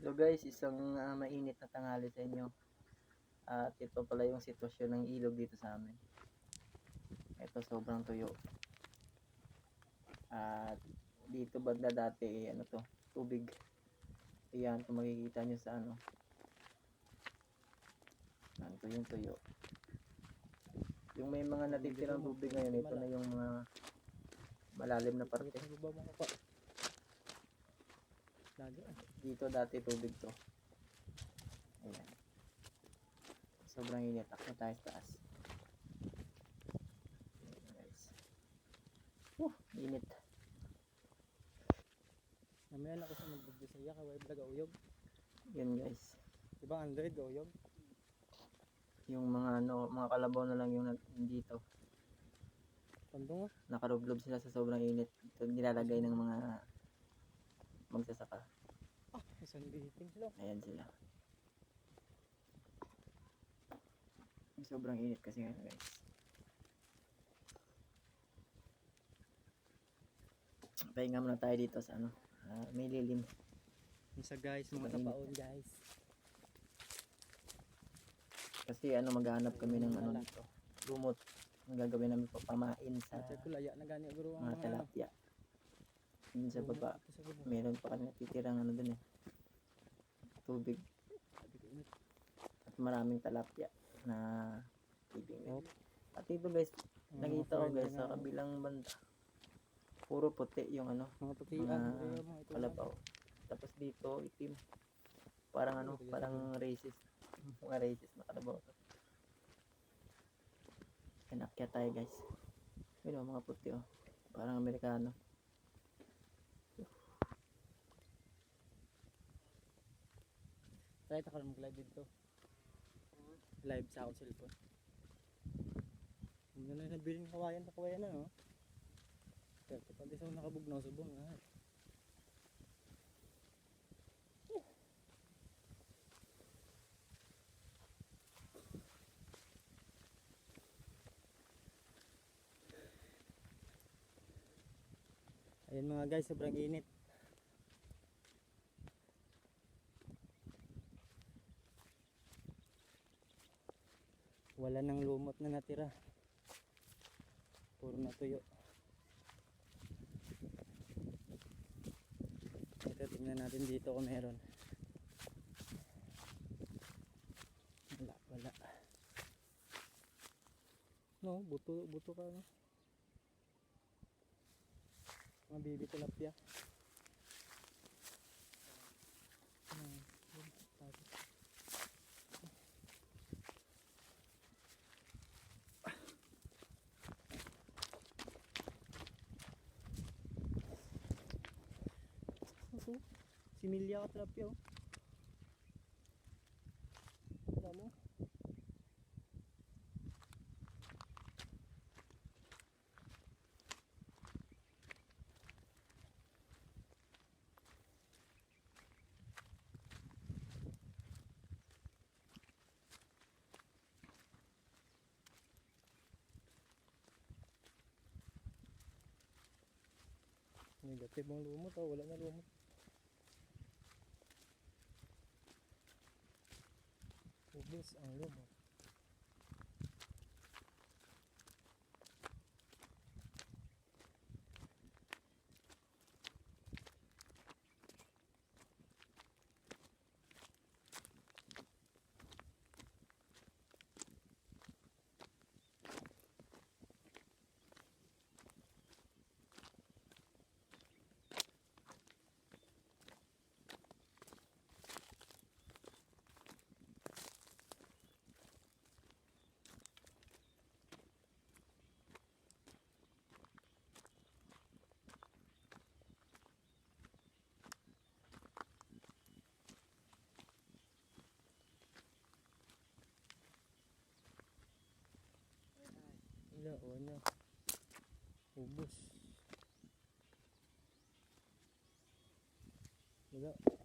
Hello guys, isang mainit na tanghali sa inyo. At ito pala yung sitwasyon ng ilog dito sa amin. Ito sobrang tuyo. At dito banda dati ano to, tubig. Ayan, kung makikita nyo sa ano. Ito yung tuyo. Yung may mga natitirang tubig ngayon, ito na yung mga malalim na parte. Dito dati tubig to. Ayan. Sobrang init. Ako tayo sa taas. Ayan, guys. Init. Namaya na ko sa mag-video sa iya, kaway vlog uyog. Yan guys. Diba Android uyog? Yung mga ano, mga kalabaw na lang yung dito. Pandong ah. Nakarublob sila sa sobrang init. Ito nilalagay ng mga magsasaka. Isang bihiting sila. Ayan sila. Sobrang init kasi ngayon guys. Pahinga muna tayo dito sa ano, may lilim. Isa guys, mga kapaon guys. Kasi ano, maghahanap kami ng ano dito, lumot. Ang gagawin namin papamain sa Kulaya na gani guro ang mga tilapia. Yun sa baba, meron pa kami natitirang ano dun tubig. At maraming tilapia na ibig. At ito guys, nakita ko guys sa kabilang banda, puro puti yung ano, mga kalabaw. Tapos dito itim, parang ano, parang racist, mga racist na kalabaw. Inakyat tayo guys. Yun mga puti parang Amerikano. Try ta ka mag-live dito. Live sa akong cellphone. Ano na nabiling kawayan na no? Pero pag isang nakabugnaw subong ah. Ayan mga guys, sobrang init. Wala nang lumot na natira. Puro na tuyo. Ito, tingnan natin dito kung meron. Wala. No, buto ka no. Mga baby tilapia. Similya ka tilapia oh. Wala mo. Negative ang lumot oh, wala na lumot. Ubus ang lumot. Wala. Ubus. Wala.